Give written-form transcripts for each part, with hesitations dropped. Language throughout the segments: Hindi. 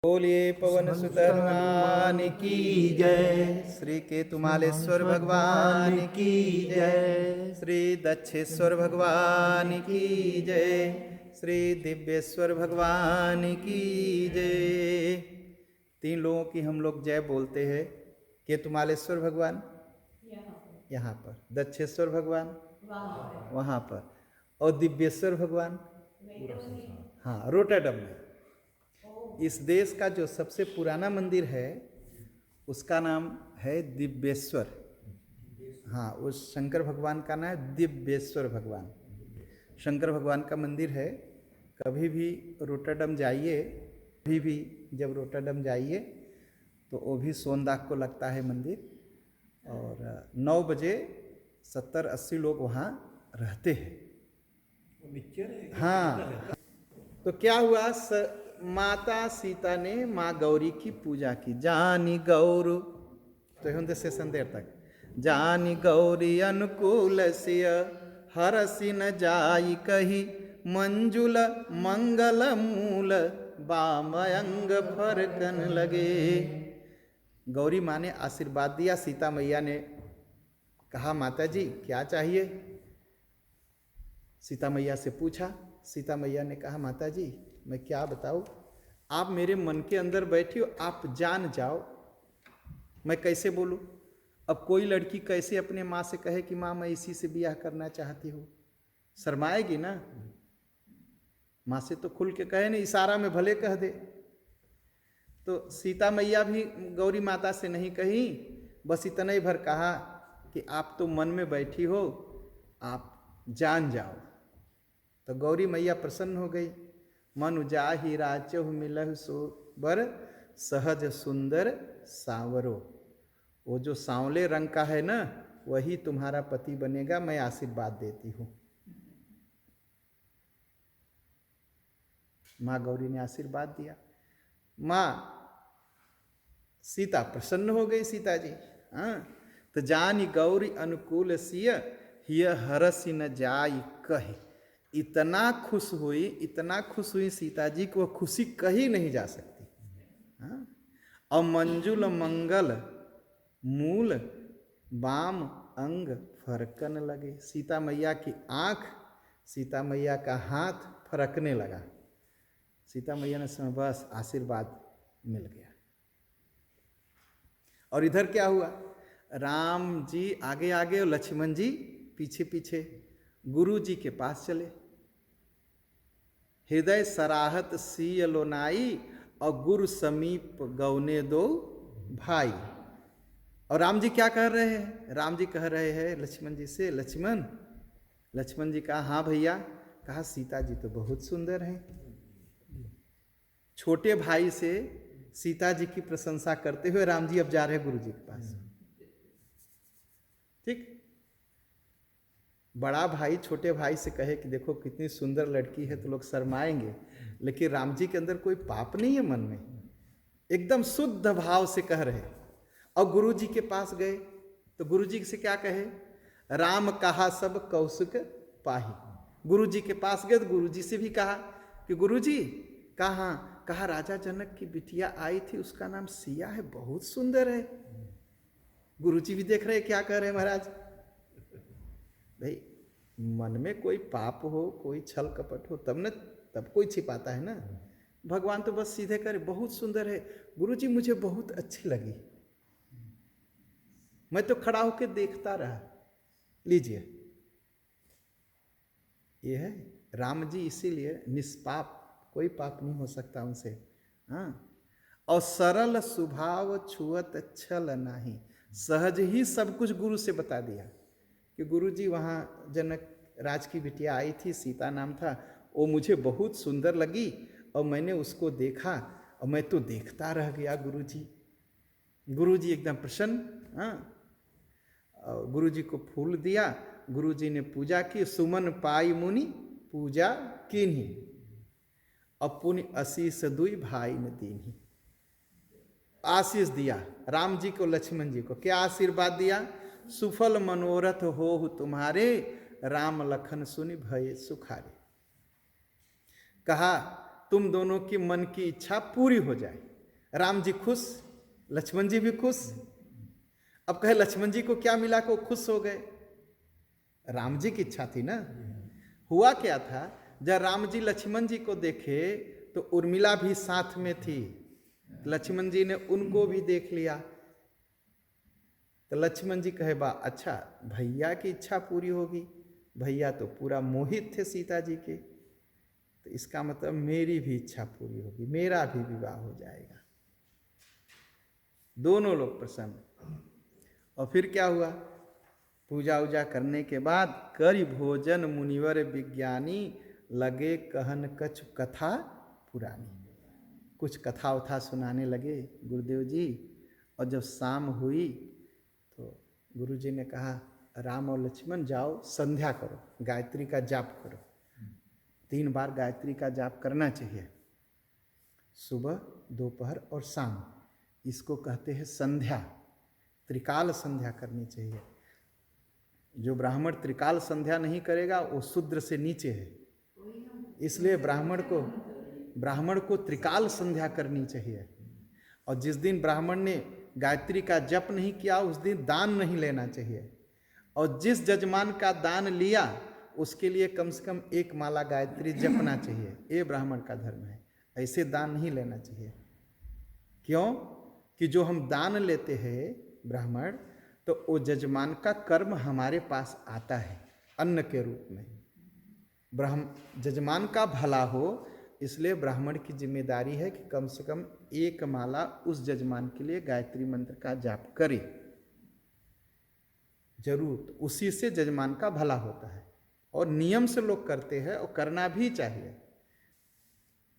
बोलिए पवन सुत हनुमान की जय। श्री केतुमालेश्वर भगवान की जय। श्री दक्षेश्वर भगवान की जय। श्री दिव्येश्वर भगवान की जय। 3 लोगों की हम लोग जय बोलते हैं। केतुमालेश्वर भगवान यहाँ पर, दक्षेश्वर भगवान वहाँ पर, और दिव्येश्वर भगवान हाँ रोटरडम में। इस देश का जो सबसे पुराना मंदिर है उसका नाम है दिव्येश्वर। हाँ, उस शंकर भगवान का नाम है दिव्येश्वर भगवान। शंकर भगवान का मंदिर है। कभी भी रोटरडम जाइए, कभी भी जब रोटरडम जाइए तो वो भी सोमवार को लगता है मंदिर, और 9 बजे 70-80 लोग वहाँ रहते हैं। हाँ, तो क्या हुआ, माता सीता ने माँ गौरी की पूजा की। जानी गौर, तो हिंदे से देर तक जानी गौरी अनुकूल सिय हरसि न जाई कही मंजुल मंगल मूल बामयंग फरकन लगे। गौरी माँ ने आशीर्वाद दिया। सीता मैया ने कहा माता जी क्या चाहिए। सीता मैया से पूछा। सीता मैया ने कहा माता जी मैं क्या बताऊँ, आप मेरे मन के अंदर बैठी हो, आप जान जाओ, मैं कैसे बोलूँ। अब कोई लड़की कैसे अपने माँ से कहे कि माँ मैं इसी से ब्याह करना चाहती हूँ, शर्माएगी ना। माँ से तो खुल के कहे नहीं, इशारा में भले कह दे। तो सीता मैया भी गौरी माता से नहीं कही, बस इतना ही भर कहा कि आप तो मन में बैठी हो, आप जान जाओ। तो गौरी मैया प्रसन्न हो गई। मन जाहि राचहु मिलहु सो बर सहज सुंदर सांवरो। वो जो सांवले रंग का है ना वही तुम्हारा पति बनेगा, मैं आशीर्वाद देती हूँ। माँ गौरी ने आशीर्वाद दिया। माँ सीता प्रसन्न हो गई। सीता जी हाँ, तो जानी गौरी अनुकूल सिय हिय हरसि न जाई कहे। इतना खुश हुई, इतना खुश हुई सीता जी को, खुशी कही नहीं जा सकती। हाँ, और मंजुल मंगल मूल बाम अंग फरकन लगे। सीता मैया की आंख, सीता मैया का हाथ फरकने लगा। सीता मैया ने समझा बस आशीर्वाद मिल गया। और इधर क्या हुआ, राम जी आगे आगे और लक्ष्मण जी पीछे पीछे गुरु जी के पास चले। हृदय सराहत सीय लोनाई और गुरु समीप गौने दो भाई। और राम जी क्या कह रहे हैं, राम जी कह रहे हैं लक्ष्मण जी से, लक्ष्मण। लक्ष्मण जी कहा हाँ भैया। कहा सीता जी तो बहुत सुंदर हैं। छोटे भाई से सीता जी की प्रशंसा करते हुए राम जी अब जा रहे हैं गुरु जी के पास। ठीक, बड़ा भाई छोटे भाई से कहे कि देखो कितनी सुंदर लड़की है तो लोग शर्माएंगे, लेकिन राम जी के अंदर कोई पाप नहीं है मन में, एकदम शुद्ध भाव से कह रहे। और गुरु जी के पास गए तो गुरु जी से क्या कहे, राम कहा सब कौशिक पाही। गुरु जी के पास गए तो गुरु जी से भी कहा कि गुरु जी कहा राजा जनक की बिटिया आई थी, उसका नाम सिया है, बहुत सुंदर है। गुरु जी भी देख रहे क्या कह रहे महाराज। भाई मन में कोई पाप हो, कोई छल कपट हो तब न, तब कोई छिपाता है ना। भगवान तो बस सीधे करे बहुत सुंदर है। गुरुजी मुझे बहुत अच्छी लगी, मैं तो खड़ा होकर देखता रहा। लीजिए, ये है राम जी, इसीलिए निष्पाप, कोई पाप नहीं हो सकता उनसे। हाँ, और सरल स्वभाव छुअत छल नहीं। सहज ही सब कुछ गुरु से बता दिया कि गुरु जी वहाँ जनक राज की बिटिया आई थी, सीता नाम था, वो मुझे बहुत सुंदर लगी और मैंने उसको देखा और मैं तो देखता रह गया। गुरु जी एकदम प्रसन्न। हाँ, और गुरु जी को फूल दिया। गुरु जी ने पूजा की। सुमन पाई मुनि पूजा कीन्ही, अपुनि आशीष दुई भाई ने दीन्ही। आशीष दिया राम जी को, लक्ष्मण जी को। क्या आशीर्वाद दिया, सुफल मनोरथ हो तुम्हारे, राम लखन सुनि भय सुखारे। कहा तुम दोनों की मन की इच्छा पूरी हो जाए। राम जी खुश, लक्ष्मण जी भी खुश। अब कहे लक्ष्मण जी को क्या मिला को खुश हो गए? राम जी की इच्छा थी ना। हुआ क्या था, जब राम जी लक्ष्मण जी को देखे तो उर्मिला भी साथ में थी। लक्ष्मण जी ने उनको भी देख लिया। तो लक्ष्मण जी कहे बा अच्छा, भैया की इच्छा पूरी होगी। भैया तो पूरा मोहित थे सीता जी के, तो इसका मतलब मेरी भी इच्छा पूरी होगी, मेरा भी विवाह हो जाएगा। दोनों लोग प्रसन्न। और फिर क्या हुआ, पूजा उजा करने के बाद करि भोजन मुनिवर विज्ञानी, लगे कहन कछु कथा पुरानी। कुछ कथा उथा सुनाने लगे गुरुदेव जी। और जब शाम हुई तो गुरु जी ने कहा राम और लक्ष्मण जाओ संध्या करो, गायत्री का जाप करो। 3 बार गायत्री का जाप करना चाहिए, सुबह, दोपहर और शाम। इसको कहते हैं संध्या, त्रिकाल संध्या करनी चाहिए। जो ब्राह्मण त्रिकाल संध्या नहीं करेगा वो शूद्र से नीचे है। इसलिए ब्राह्मण को त्रिकाल संध्या करनी चाहिए। और जिस दिन ब्राह्मण ने गायत्री का जप नहीं किया उस दिन दान नहीं लेना चाहिए। और जिस जजमान का दान लिया उसके लिए कम से कम 1 माला गायत्री जपना चाहिए। ये ब्राह्मण का धर्म है, ऐसे दान नहीं लेना चाहिए। क्यों कि जो हम दान लेते हैं ब्राह्मण, तो वो जजमान का कर्म हमारे पास आता है अन्न के रूप में। जजमान का भला हो, इसलिए ब्राह्मण की जिम्मेदारी है कि कम से कम 1 माला उस जजमान के लिए गायत्री मंत्र का जाप करे जरूर। तो उसी से जजमान का भला होता है और नियम से लोग करते हैं और करना भी चाहिए।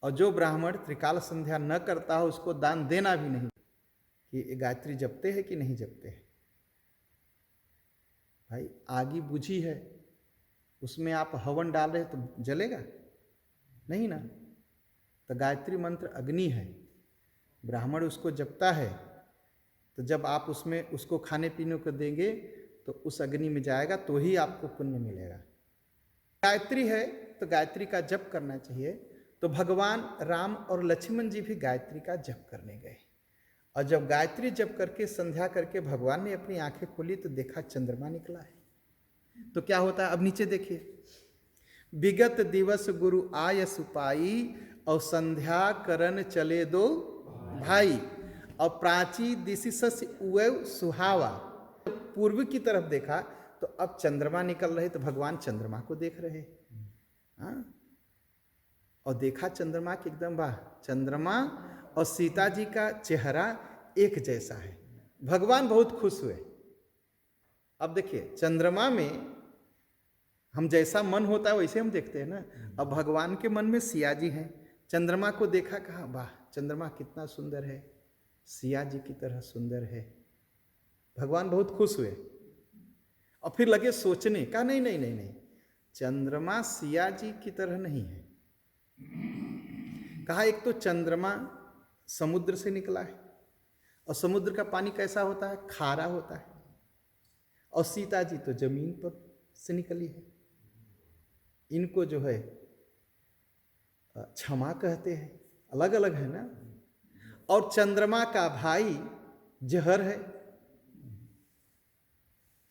और जो ब्राह्मण त्रिकाल संध्या न करता हो उसको दान देना भी नहीं कि गायत्री जपते हैं कि नहीं जपते हैं। भाई आगी बुझी है, उसमें आप हवन डाल रहे तो जलेगा नहीं ना। तो गायत्री मंत्र अग्नि है, ब्राह्मण उसको जपता है, तो जब आप उसमें उसको खाने पीने को देंगे तो उस अग्नि में जाएगा, तो ही आपको पुण्य मिलेगा। गायत्री है तो गायत्री का जप करना चाहिए। तो भगवान राम और लक्ष्मण जी भी गायत्री का जप करने गए। और जब गायत्री जप करके संध्या करके भगवान ने अपनी आंखें खोली तो देखा चंद्रमा निकला है। तो क्या होता है, अब नीचे देखिए, विगत दिवस गुरु आय सुपाई, और संध्या करन चले दो भाई, और प्राची दिशि सस उवै सुहावा। पूर्व की तरफ देखा तो अब चंद्रमा निकल रहे, तो भगवान चंद्रमा को देख रहे। हाँ, और देखा चंद्रमा के एकदम वाह, चंद्रमा और सीता जी का चेहरा एक जैसा है। भगवान बहुत खुश हुए। अब देखिए चंद्रमा में हम जैसा मन होता है वैसे हम देखते हैं ना। अब भगवान के मन में सिया जी हैं, चंद्रमा को देखा, कहा वाह चंद्रमा कितना सुंदर है, सिया जी की तरह सुंदर है। भगवान बहुत खुश हुए और फिर लगे सोचने, कहा नहीं नहीं नहीं नहीं, चंद्रमा सिया जी की तरह नहीं है। कहा एक तो चंद्रमा समुद्र से निकला है, और समुद्र का पानी कैसा होता है, खारा होता है। और सीता जी तो जमीन पर से निकली है। इनको जो है क्षमा कहते हैं, अलग अलग है ना। और चंद्रमा का भाई जहर है,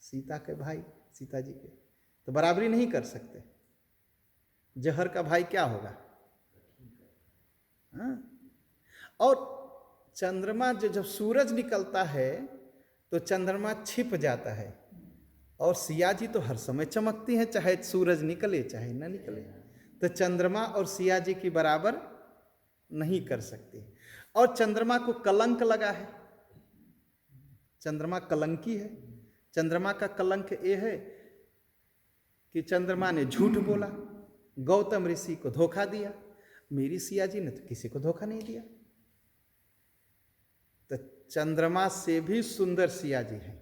सीता के भाई, सीता जी के, तो बराबरी नहीं कर सकते। जहर का भाई क्या होगा? हाँ? और चंद्रमा जब सूरज निकलता है तो चंद्रमा छिप जाता है, और सिया जी तो हर समय चमकती हैं, चाहे सूरज निकले चाहे न निकले। तो चंद्रमा और सिया जी की बराबर नहीं कर सकती। और चंद्रमा को कलंक लगा है, चंद्रमा कलंकी है। चंद्रमा का कलंक ये है कि चंद्रमा ने झूठ बोला, गौतम ऋषि को धोखा दिया। मेरी सिया जी ने तो किसी को धोखा नहीं दिया। तो चंद्रमा से भी सुंदर सिया जी हैं।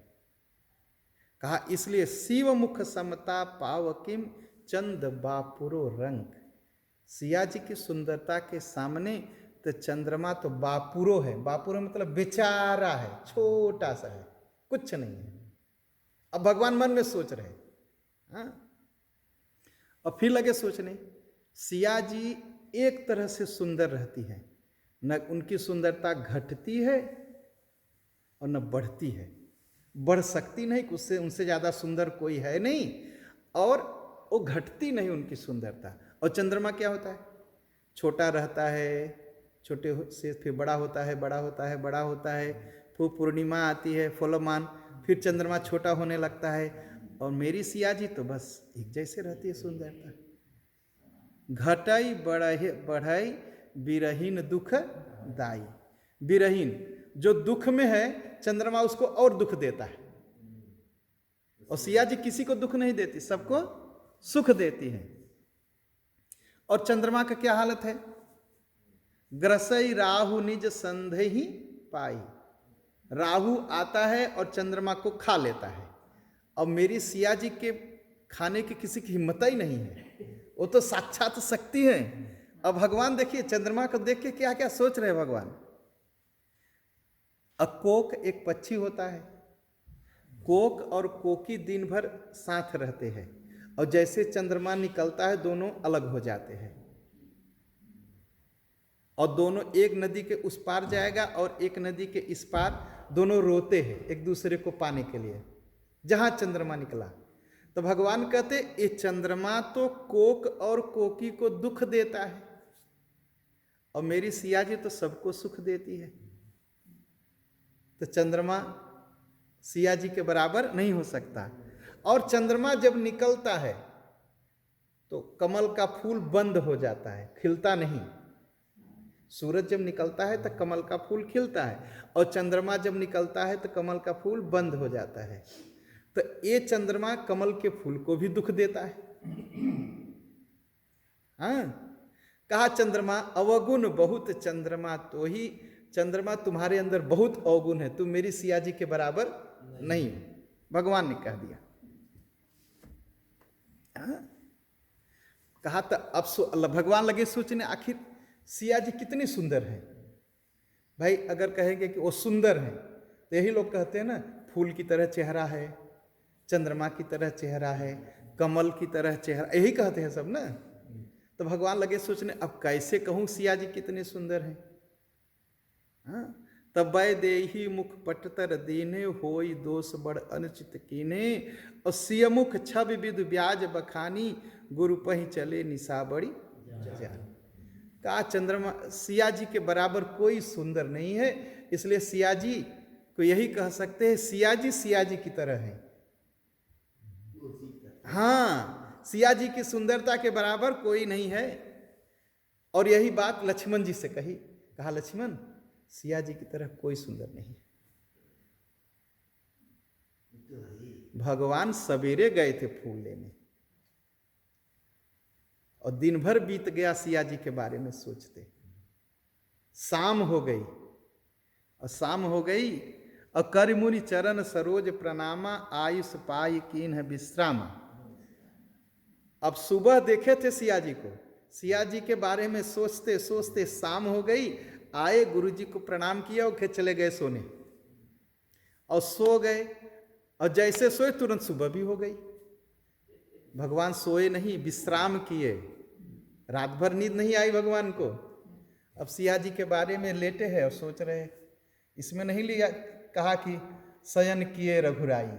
कहा इसलिए शिव मुख समता पावकिम चंद बापुरो रंग। सिया जी की सुंदरता के सामने तो चंद्रमा तो बापुरो है। बापुरो मतलब बेचारा है, छोटा सा है, कुछ नहीं है। अब भगवान मन में सोच रहे, हाँ, और फिर लगे सोचने, सिया जी एक तरह से सुंदर रहती है, न उनकी सुंदरता घटती है और न बढ़ती है, बढ़ सकती नहीं, उससे उनसे ज़्यादा सुंदर कोई है नहीं, और वो घटती नहीं उनकी सुंदरता। और चंद्रमा क्या होता है? छोटा रहता है, छोटे से फिर बड़ा होता है, बड़ा होता है, बड़ा होता है, फिर पूर्णिमा आती है, फुलमान, फिर चंद्रमा छोटा होने लगता है। और मेरी सिया जी तो बस एक जैसे रहती है सुंदरता। घटाई बढ़ाई बढ़ाई बिरहीन दुख दाई। बिरहीन जो दुख में है, चंद्रमा उसको और दुख देता है, और सिया जी किसी को दुख नहीं देती, सबको सुख देती है। और चंद्रमा का क्या हालत है? ग्रसई राहु निज संधि पाई। राहु आता है और चंद्रमा को खा लेता है। अब मेरी सिया जी के खाने की किसी की हिम्मत ही नहीं है, वो तो साक्षात शक्ति है। अब भगवान देखिए चंद्रमा को देख के क्या क्या सोच रहे हैं भगवान। कोक एक पक्षी होता है, कोक और कोकी दिन भर साथ रहते हैं, और जैसे चंद्रमा निकलता है दोनों अलग हो जाते हैं, और दोनों एक नदी के उस पार जाएगा और एक नदी के इस पार, दोनों रोते हैं एक दूसरे को पाने के लिए जहां चंद्रमा निकला। तो भगवान कहते ये चंद्रमा तो कोक और कोकी को दुख देता है, और मेरी सिया जी तो सबको सुख देती है। तो चंद्रमा सिया जी के बराबर नहीं हो सकता। और चंद्रमा जब निकलता है तो कमल का फूल बंद हो जाता है, खिलता नहीं। सूरज जब निकलता है तो कमल का फूल खिलता है, और चंद्रमा जब निकलता है तो कमल का फूल बंद हो जाता है। तो ये चंद्रमा कमल के फूल को भी दुख देता है। हाँ, कहा चंद्रमा अवगुण बहुत चंद्रमा तो ही, चंद्रमा तुम्हारे अंदर बहुत अवगुण है, तुम मेरी सिया जी के बराबर नहीं हो, भगवान ने कह दिया। हाँ? कहा तो अब भगवान लगे सोचने आखिर सिया जी कितनी सुंदर है। भाई अगर कहेंगे कि वो सुंदर है तो यही लोग कहते हैं ना, फूल की तरह चेहरा है, चंद्रमा की तरह चेहरा है, कमल की तरह चेहरा, यही कहते हैं सब ना। तो भगवान लगे सोचने अब कैसे कहूं सिया जी कितने सुंदर हैं। हाँ, तब देही मुख पटतर दीने होई दोष बड़ अनुचित कीने, और सियमुख छब विद ब्याज बखानी गुरु पही चले निशा बड़ी जान। कहा चंद्रमा सिया जी के बराबर कोई सुंदर नहीं है, इसलिए सिया जी को यही कह सकते हैं सिया जी की तरह है। हाँ, सिया जी की सुंदरता के बराबर कोई नहीं है। और यही बात लक्ष्मण जी से कही, कहा लक्ष्मण सिया जी की तरह कोई सुंदर नहीं। भगवान सवेरे गए थे फूल लेने, और दिन भर बीत गया सिया जी के बारे में सोचते। शाम हो गई, और शाम हो गई और कर मुनि चरण सरोज प्रणामा, आयुष पाई कीन्ह विश्रामा। अब सुबह देखे थे सिया जी को, सिया जी के बारे में सोचते सोचते शाम हो गई। आए गुरु जी को प्रणाम किया और फिर चले गए सोने, और सो गए, और जैसे सोए तुरंत सुबह भी हो गई। भगवान सोए नहीं, विश्राम किए, रात भर नींद नहीं आई भगवान को। अब सिया जी के बारे में लेटे हैं और सोच रहे हैं। इसमें नहीं लिया कहा कि शयन किए रघुराई,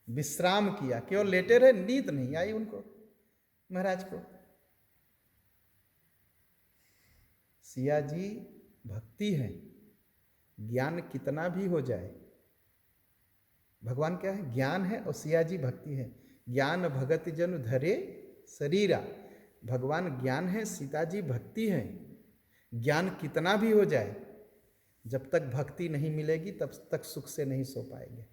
विश्राम किया, केवल लेटे रहे, नींद नहीं आई उनको महाराज को। सिया जी भक्ति है, ज्ञान कितना भी हो जाए, भगवान क्या है? ज्ञान है, और सिया जी भक्ति है। ज्ञान भगत जन धरे शरीरा, भगवान ज्ञान है, सीता जी भक्ति है। ज्ञान कितना भी हो जाए, जब तक भक्ति नहीं मिलेगी तब तक सुख से नहीं सो पाएंगे।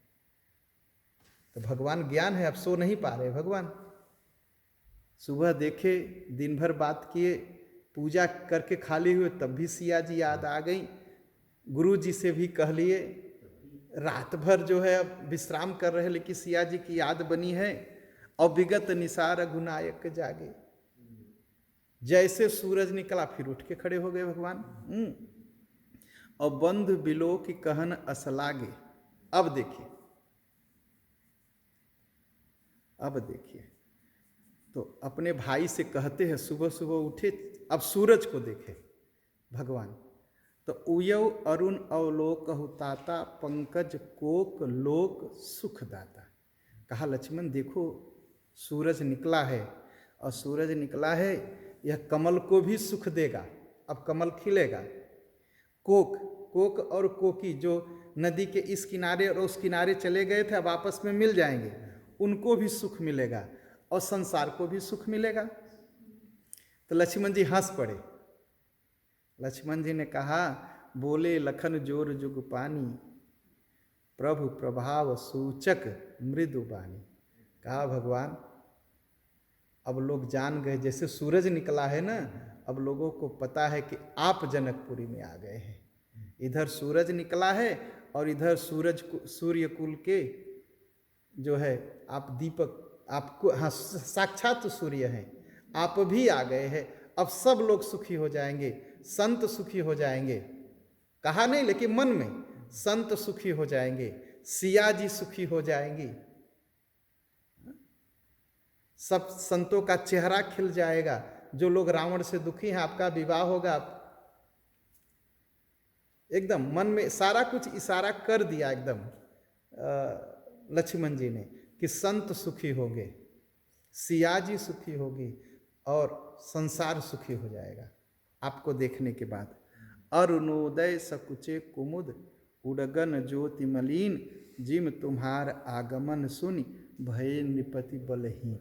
तो भगवान ज्ञान है, अब सो नहीं पा रहे भगवान। सुबह देखे, दिन भर बात किए, पूजा करके खाली हुए, तब भी सिया जी याद आ गई। गुरु जी से भी कह लिए, रात भर जो है अब विश्राम कर रहे, लेकिन सिया जी की याद बनी है। और विगत निसार गुनायक जागे, जैसे सूरज निकला फिर उठ के खड़े हो गए भगवान। और बंध बिलो की कहन असलागे। अब देखिए, अब देखिए, तो अपने भाई से कहते हैं, सुबह सुबह उठे, अब सूरज को देखे भगवान, तो उयव अरुण अवलोक हुताता पंकज कोक लोक सुखदाता। कहा लक्ष्मण देखो सूरज निकला है, और सूरज निकला है यह कमल को भी सुख देगा। अब कमल खिलेगा। कोक कोक और कोकी जो नदी के इस किनारे और उस किनारे चले गए थे अब आपस में मिल जाएंगे, उनको भी सुख मिलेगा और संसार को भी सुख मिलेगा। तो लक्ष्मण जी हंस पड़े। लक्ष्मण जी ने कहा बोले लखन जोर जुग पानी प्रभु प्रभाव सूचक मृदु बानी। कहा भगवान अब लोग जान गए, जैसे सूरज निकला है ना, अब लोगों को पता है कि आप जनकपुरी में आ गए हैं। इधर सूरज निकला है और इधर सूर्य कुल के जो है आप दीपक, आपको हाँ साक्षात सूर्य हैं, आप भी आ गए हैं। अब सब लोग सुखी हो जाएंगे, संत सुखी हो जाएंगे। कहा नहीं लेकिन मन में, संत सुखी हो जाएंगे, सिया जी सुखी हो जाएंगी, सब संतों का चेहरा खिल जाएगा। जो लोग रावण से दुखी हैं आपका विवाह होगा। एकदम मन में सारा कुछ इशारा कर दिया एकदम लक्ष्मण जी ने कि संत सुखी होंगे, सिया जी सुखी होगी और संसार सुखी हो जाएगा आपको देखने के बाद। अरुणोदय सकुचे कुमुद उड़गन ज्योति मलिन जिम तुम्हार आगमन सुनि भय निपति बलहीन।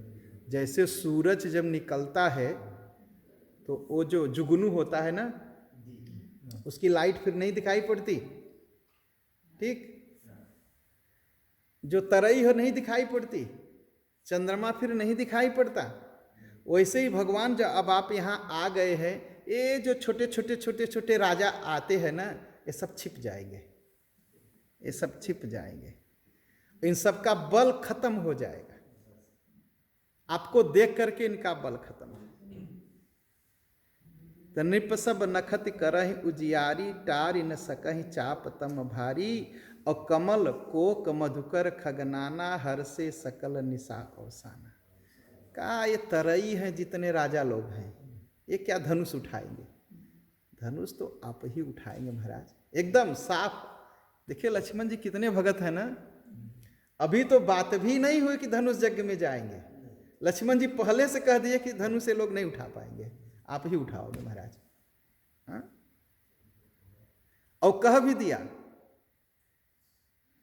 जैसे सूरज जब निकलता है तो वो जो जुगनू होता है ना, उसकी लाइट फिर नहीं दिखाई पड़ती, ठीक, जो तरई हो नहीं दिखाई पड़ती, चंद्रमा फिर नहीं दिखाई पड़ता। वैसे ही भगवान जब अब आप यहाँ आ गए हैं, ये जो छोटे छोटे छोटे छोटे राजा आते हैं ना, ये सब छिप जाएंगे, ये सब छिप जाएंगे, इन सब का बल खत्म हो जाएगा। आपको देख करके इनका बल खत्म है। तो नृप सब नखत करहि उजियारी टारि न सकहि चाप तम भारी और कमल कोक मधुकर खगनाना हर से सकल निशा अवसाना। कहा ये तरई हैं जितने राजा लोग हैं, ये क्या धनुष उठाएंगे? धनुष तो आप ही उठाएंगे महाराज, एकदम साफ। देखिए लक्ष्मण जी कितने भगत हैं ना। अभी तो बात भी नहीं हुई कि धनुष यज्ञ में जाएंगे, लक्ष्मण जी पहले से कह दिए कि धनुष से लोग नहीं उठा पाएंगे, आप ही उठाओगे महाराज। हाँ? और कह भी दिया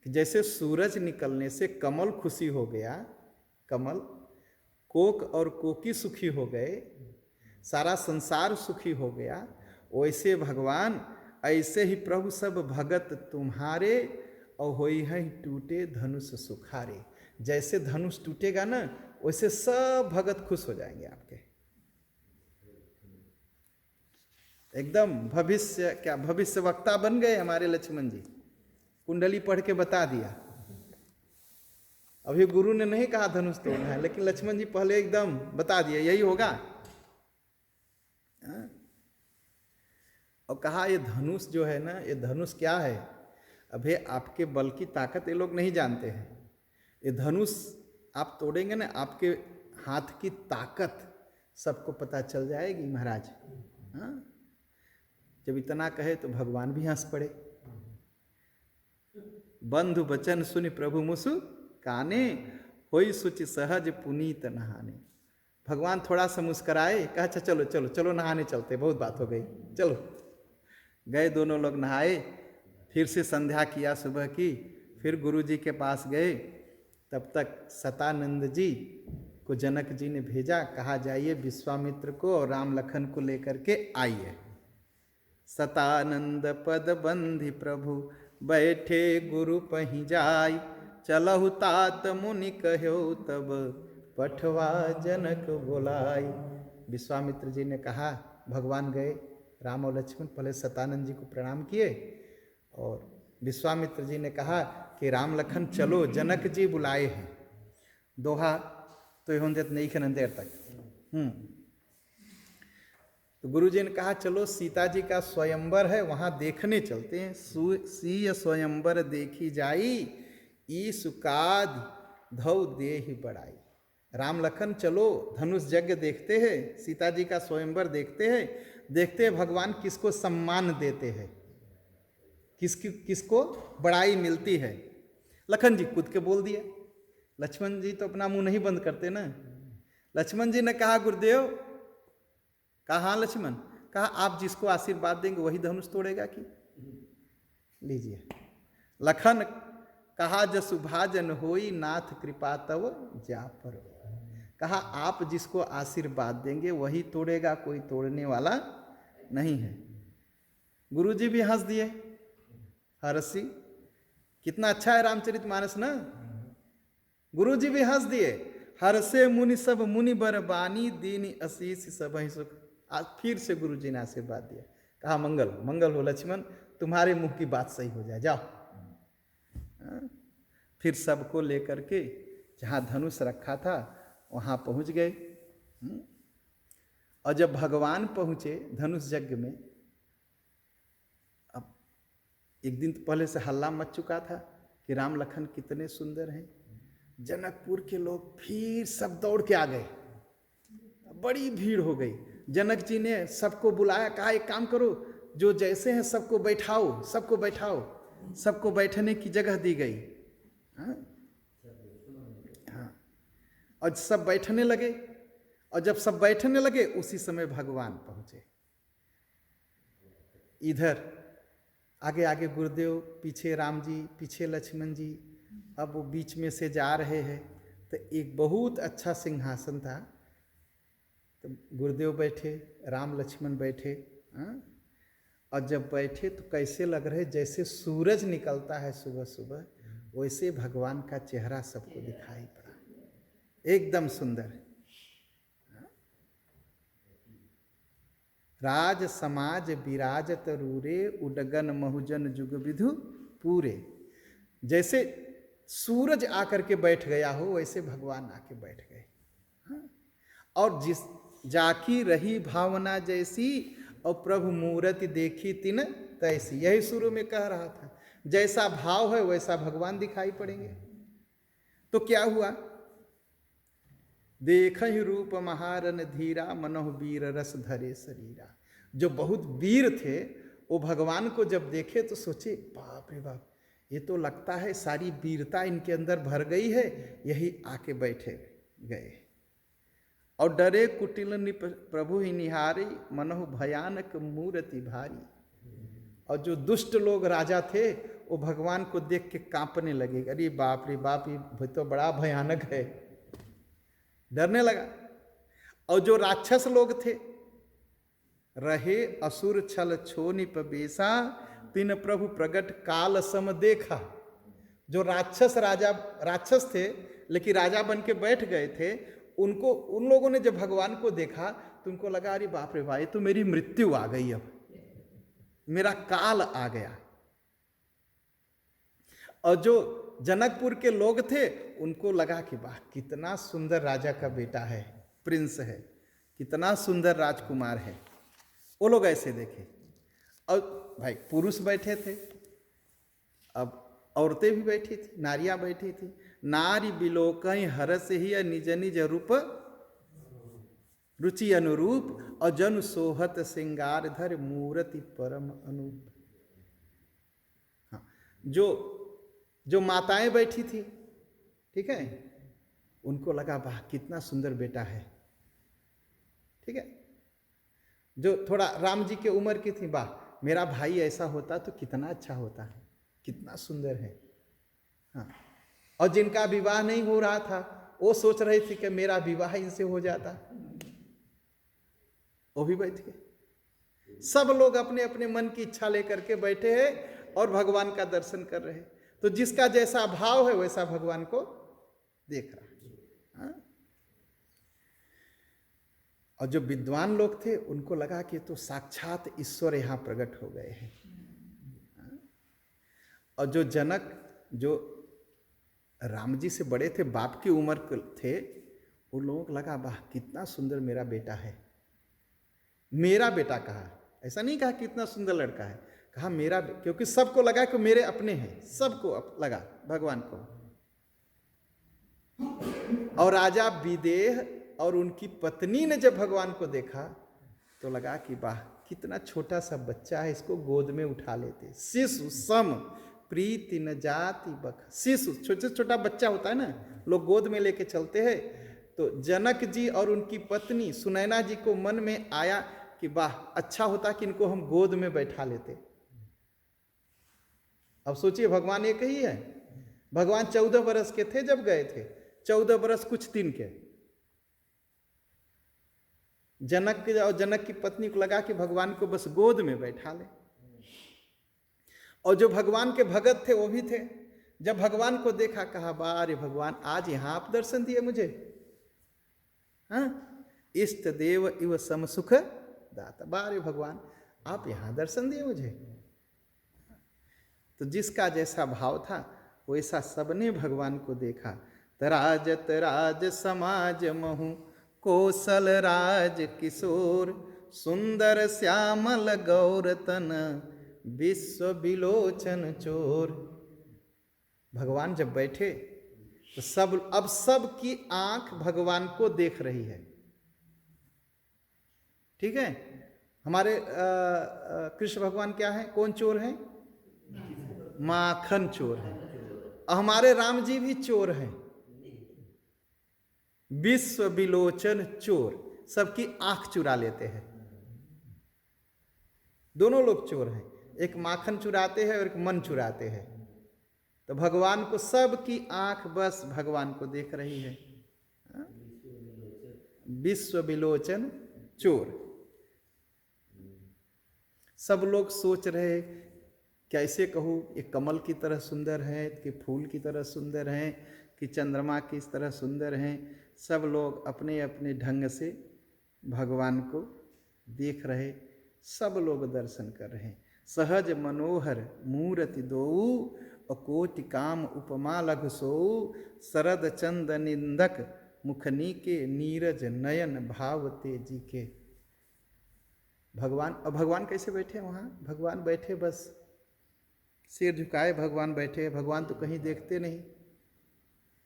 कि जैसे सूरज निकलने से कमल खुशी हो गया, कमल कोक और कोकी सुखी हो गए, सारा संसार सुखी हो गया, वैसे भगवान ऐसे ही प्रभु सब भगत तुम्हारे और होई है टूटे धनुष सुखारे। जैसे धनुष टूटेगा ना, वैसे सब भगत खुश हो जाएंगे आपके। एकदम भविष्य, क्या भविष्य वक्ता बन गए हमारे लक्ष्मण जी। कुंडली पढ़ के बता दिया। अभी गुरु ने नहीं कहा धनुष तोड़ना है, लेकिन लक्ष्मण जी पहले एकदम बता दिया यही होगा। और कहा ये धनुष जो है ना, ये धनुष क्या है? अभी आपके बल की ताकत ये लोग नहीं जानते हैं। ये धनुष आप तोड़ेंगे ना, आपके हाथ की ताकत सबको पता चल जाएगी महाराज। हाँ, जब इतना कहे तो भगवान भी हंस पड़े। बंधु बचन सुनि प्रभु मुसु काने होई सुचि सहज पुनीत नहाने। भगवान थोड़ा सा मुस्कराए, कहा अच्छा चलो चलो चलो नहाने चलते, बहुत बात हो गई, चलो। गए दोनों लोग नहाए, फिर से संध्या किया सुबह की, फिर गुरु जी के पास गए। तब तक सतानंद जी को जनक जी ने भेजा, कहा जाइए विश्वामित्र को और राम लखन को लेकर के आइए। सतानंद पद बंधि प्रभु बैठे गुरु पहि जाय, चलहु तात मुनि कहो तब पठवा जनक बोलाई। विश्वामित्र जी ने कहा, भगवान गए, राम और लक्ष्मण पहले सतानंद जी को प्रणाम किए और विश्वामित्र जी ने कहा कि राम लखन चलो, जनक जी बुलाए हैं। दोहा तो होंगे नहीं खन देर तक। तो गुरु जी ने कहा चलो सीता जी का स्वयंवर है, वहां देखने चलते हैं। सीय स्वयंवर देखी जाई, ई सुकाद धौ देहि बड़ाई। राम लखन चलो धनुष यज्ञ देखते हैं, सीता जी का स्वयंवर देखते हैं, देखते हैं भगवान किसको सम्मान देते हैं। किसको बड़ाई मिलती है। लखन जी कूद के बोल दिया। लक्ष्मण जी तो अपना मुंह नहीं बंद करते ना। लक्ष्मण जी ने कहा गुरुदेव, कहा हाँ लक्ष्मण, कहा आप जिसको आशीर्वाद देंगे वही धनुष तोड़ेगा कि लीजिए। लखन कहा जसु भाजन होई नाथ कृपा तव जा पर। कहा आप जिसको आशीर्वाद देंगे वही तोड़ेगा, कोई तोड़ने वाला नहीं है। गुरुजी भी हंस दिए, हरसी। कितना अच्छा है रामचरितमानस ना। गुरुजी भी हंस दिए, हरसे मुनि सब मुनि बर बानी दीनी आशीष सब सुख। आज फिर से गुरुजी ने आशीर्वाद दिया, कहा मंगल मंगल हो लक्ष्मण, तुम्हारे मुंह की बात सही हो जाए, जाओ। फिर सबको लेकर के जहाँ धनुष रखा था वहाँ पहुँच गए। और जब भगवान पहुँचे धनुष यज्ञ में, अब एक दिन तो पहले से हल्ला मच चुका था कि राम लखन कितने सुंदर हैं। जनकपुर के लोग फिर सब दौड़ के आ गए, बड़ी भीड़ हो गई। जनक जी ने सबको बुलाया, कहा एक काम करो, जो जैसे हैं सबको बैठाओ, सबको बैठाओ। सबको बैठने की जगह दी गई। हाँ, और सब बैठने लगे। और जब सब बैठने लगे उसी समय भगवान पहुंचे। इधर आगे आगे गुरुदेव, पीछे राम जी, पीछे लक्ष्मण जी। अब वो बीच में से जा रहे हैं तो एक बहुत अच्छा सिंहासन था, तो गुरुदेव बैठे, राम लक्ष्मण बैठे। हाँ? और जब बैठे तो कैसे लग रहे जैसे सूरज निकलता है सुबह सुबह, वैसे भगवान का चेहरा सबको दिखाई पड़ा, एकदम सुंदर। राज समाज विराजत रूरे, उडगन महुजन जुग विधु पूरे। जैसे सूरज आकर के बैठ गया हो वैसे भगवान आके बैठ गए। और जिस जाकी रही भावना जैसी, और प्रभु मूर्ति देखी तिन तैसी। यही शुरू में कह रहा था, जैसा भाव है वैसा भगवान दिखाई पड़ेंगे। तो क्या हुआ, देख ही रूप महारन धीरा, मनोह वीर रस धरे शरीरा। जो बहुत वीर थे वो भगवान को जब देखे तो सोचे, बाप रे बाप, ये तो लगता है सारी वीरता इनके अंदर भर गई है, यही आके बैठे गए। और डरे कुटिल निप प्रभु ही निहारी, मनोह भयानक मूर्ति भारी। और जो दुष्ट लोग राजा थे वो भगवान को देख के कांपने लगे, अरे बाप रे बाप, ये तो बड़ा भयानक है, डरने लगा। और जो राक्षस लोग थे, रहे असुर छल छोनिप बेसा, तिन प्रभु प्रगट काल सम देखा। जो राक्षस थे लेकिन राजा बन के बैठ गए थे, उन लोगों ने जब भगवान को देखा तो उनको लगा, अरे बाप रे भाई, तो मेरी मृत्यु आ गई, अब मेरा काल आ गया। और जो जनकपुर के लोग थे उनको लगा कि वाह, कितना सुंदर राजा का बेटा है, प्रिंस है, कितना सुंदर राजकुमार है। वो लोग ऐसे देखे। और भाई पुरुष बैठे थे, अब औरतें भी बैठी थी, नारियां बैठी थी। नारी बिलोकई हरस ही निज निज रूप, रुचि अनुरूप। और जन सोहत श्रृंगार धर, मूर्ति परम अनूप। हाँ, जो माताएं बैठी थी, ठीक है, उनको लगा वाह, कितना सुंदर बेटा है, ठीक है। जो थोड़ा राम जी के उम्र की थी, वाह, मेरा भाई ऐसा होता तो कितना अच्छा होता है, कितना सुंदर है। हाँ, और जिनका विवाह नहीं हो रहा था वो सोच रहे थे कि मेरा विवाह इनसे हो जाता, वो भी बैठ गए। सब लोग अपने अपने मन की इच्छा लेकर के बैठे हैं और भगवान का दर्शन कर रहे हैं। तो जिसका जैसा भाव है वैसा भगवान को देख रहा है। हाँ? और जो विद्वान लोग थे उनको लगा कि तो साक्षात ईश्वर यहाँ प्रकट हो गए हैं। हाँ? और जो जनक, जो राम जी से बड़े थे, बाप की उम्र के थे, उन लोगों को लगा वाह, कितना सुंदर मेरा बेटा है। मेरा बेटा कहा, ऐसा नहीं कहा कितना सुंदर लड़का है, कहा मेरा, क्योंकि सबको लगा कि मेरे अपने हैं, सबको लगा भगवान को। और राजा विदेह और उनकी पत्नी ने जब भगवान को देखा तो लगा कि वाह, कितना छोटा सा बच्चा है, इसको गोद में उठा लेते। शिशु सम प्रीति न जाति बख। शिशु छोटा छोटा बच्चा होता है ना, लोग गोद में लेके चलते हैं। तो जनक जी और उनकी पत्नी सुनैना जी को मन में आया कि वाह, अच्छा होता कि इनको हम गोद में बैठा लेते। अब सोचिए, भगवान एक ही है। भगवान 14 बरस के थे जब गए थे, 14 बरस कुछ दिन के। जनक और जनक की पत्नी को लगा कि भगवान को बस गोद में बैठा ले। और जो भगवान के भगत थे वो भी थे। जब भगवान को देखा, कहा बारे भगवान, आज यहां आप दर्शन दिए मुझे। हाँ, इष्ट देव इव सम सुख दाता। बारे भगवान, आप यहां दर्शन दिए मुझे। तो जिसका जैसा भाव था वैसा सबने भगवान को देखा। तराजत राज समाज महु कौशल राज किशोर, सुंदर श्यामल गौरतन विश्व विलोचन चोर। भगवान जब बैठे तो अब सब की आंख भगवान को देख रही है। ठीक है, हमारे कृष्ण भगवान क्या है, कौन चोर है? माखन चोर है। हमारे राम जी भी चोर हैं, विश्व विलोचन चोर, सबकी आंख चुरा लेते हैं। दोनों लोग चोर हैं, एक माखन चुराते हैं और एक मन चुराते हैं। तो भगवान को सबकी आंख बस भगवान को देख रही है। विश्व विलोचन चोर। सब लोग सोच रहे कैसे कहूँ, ये कमल की तरह सुंदर है कि फूल की तरह सुंदर है कि चंद्रमा की इस तरह सुंदर हैं। सब लोग अपने अपने ढंग से भगवान को देख रहे, सब लोग दर्शन कर रहे हैं। सहज मनोहर मूर्ति दोऊ, अकोटि काम उपमा लघु सोऊ, शरद चंद निंदक मुखनी के, नीरज नयन भाव तेजी के। भगवान, अब भगवान कैसे बैठे वहाँ? भगवान बैठे बस सिर झुकाए भगवान बैठे। भगवान तो कहीं देखते नहीं।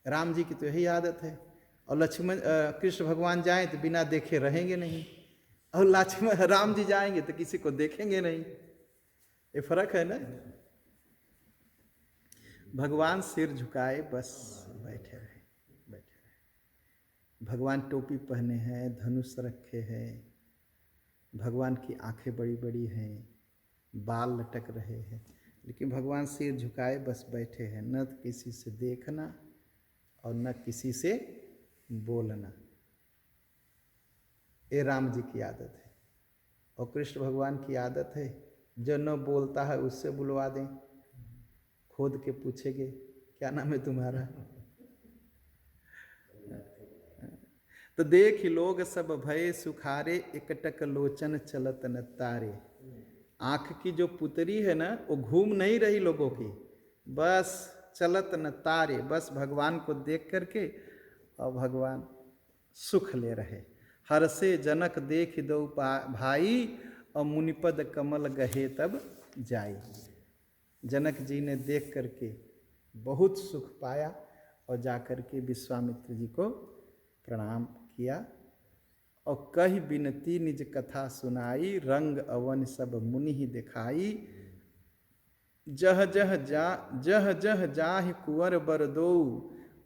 राम जी की तो यही आदत है। और लक्ष्मण कृष्ण भगवान जाएं तो बिना देखे रहेंगे नहीं, और लक्ष्मण राम जी जाएंगे तो किसी को देखेंगे नहीं। ये फर्क है ना। भगवान सिर झुकाए बस बैठे रहे, बैठे रहे। भगवान टोपी पहने हैं, धनुष रखे हैं, भगवान की आंखें बड़ी बड़ी हैं, बाल लटक रहे हैं, लेकिन भगवान सिर झुकाए बस बैठे हैं। न किसी से देखना और न किसी से बोलना। ये राम जी की आदत है। और कृष्ण भगवान की आदत है, जो न बोलता है उससे बुलवा दें, खोद के पूछेंगे क्या नाम है तुम्हारा। तो देख लोग सब भय सुखारे, एकटक लोचन चलत न तारे। आंख की जो पुतरी है ना, वो घूम नहीं रही लोगों की, बस चलत न तारे, बस भगवान को देख करके और भगवान सुख ले रहे। हर से जनक देख दो भाई, और मुनिपद कमल गहे तब जाई। जनक जी ने देख करके बहुत सुख पाया और जाकर के विश्वामित्र जी को प्रणाम किया और कही बिनती निज कथा सुनाई, रंग अवन सब मुनि ही दिखाई। जह जह जाहि कुंवर बर दो,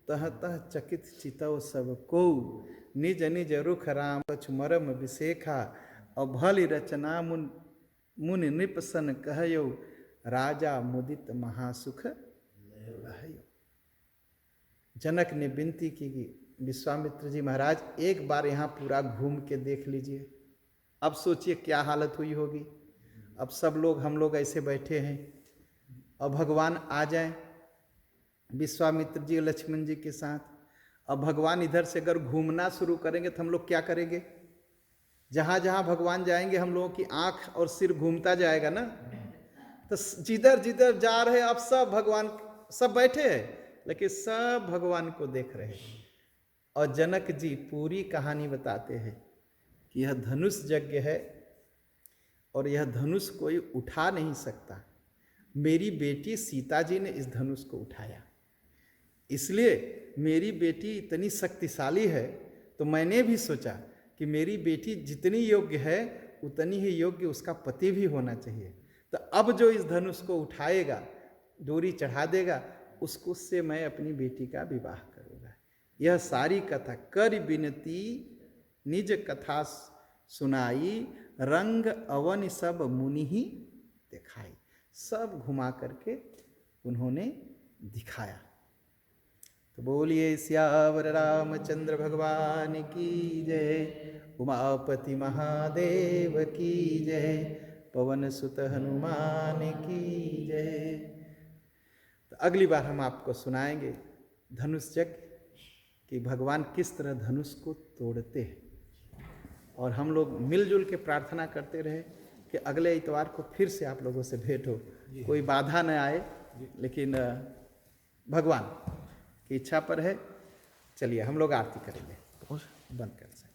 तह तह चकित चितव सब को। निज निज रुख राम कछु मरम विशेखा, और भली रचना मुनि नृपसन कहयो, राजा मुदित महासुख लहयो। जनक ने विनती की कि विश्वामित्र जी महाराज, एक बार यहाँ पूरा घूम के देख लीजिए। अब सोचिए क्या हालत हुई होगी। अब सब लोग, हम लोग ऐसे बैठे हैं और भगवान आ जाएं विश्वामित्र जी लक्ष्मण जी के साथ। अब भगवान इधर से अगर घूमना शुरू करेंगे तो हम लोग क्या करेंगे? जहाँ जहाँ भगवान जाएंगे हम लोगों की आंख और सिर घूमता जाएगा ना। तो जिधर जिधर जा रहे अब सब भगवान, सब बैठे हैं लेकिन सब भगवान को देख रहे हैं। और जनक जी पूरी कहानी बताते हैं कि यह धनुष यज्ञ है और यह धनुष कोई उठा नहीं सकता। मेरी बेटी सीता जी ने इस धनुष को उठाया, इसलिए मेरी बेटी इतनी शक्तिशाली है। तो मैंने भी सोचा कि मेरी बेटी जितनी योग्य है उतनी ही योग्य उसका पति भी होना चाहिए। तो अब जो इस धनुष को उठाएगा, डोरी चढ़ा देगा, उसको से मैं अपनी बेटी का विवाह करूँगा। यह सारी कथा कर विनती निज कथा सुनाई, रंग अवन सब मुनि ही दिखाई। सब घुमा करके उन्होंने दिखाया। तो बोलिए सियावर रामचंद्र भगवान की जय, उमापति महादेव की जय, पवन सुत हनुमान की जय। तो अगली बार हम आपको सुनाएंगे धनुष यज्ञ कि भगवान किस तरह धनुष को तोड़ते हैं। और हम लोग मिलजुल के प्रार्थना करते रहे कि अगले इतवार को फिर से आप लोगों से भेंट हो, कोई बाधा न आए, लेकिन भगवान की इच्छा पर है। चलिए हम लोग आरती करेंगे, बंद कर सकते।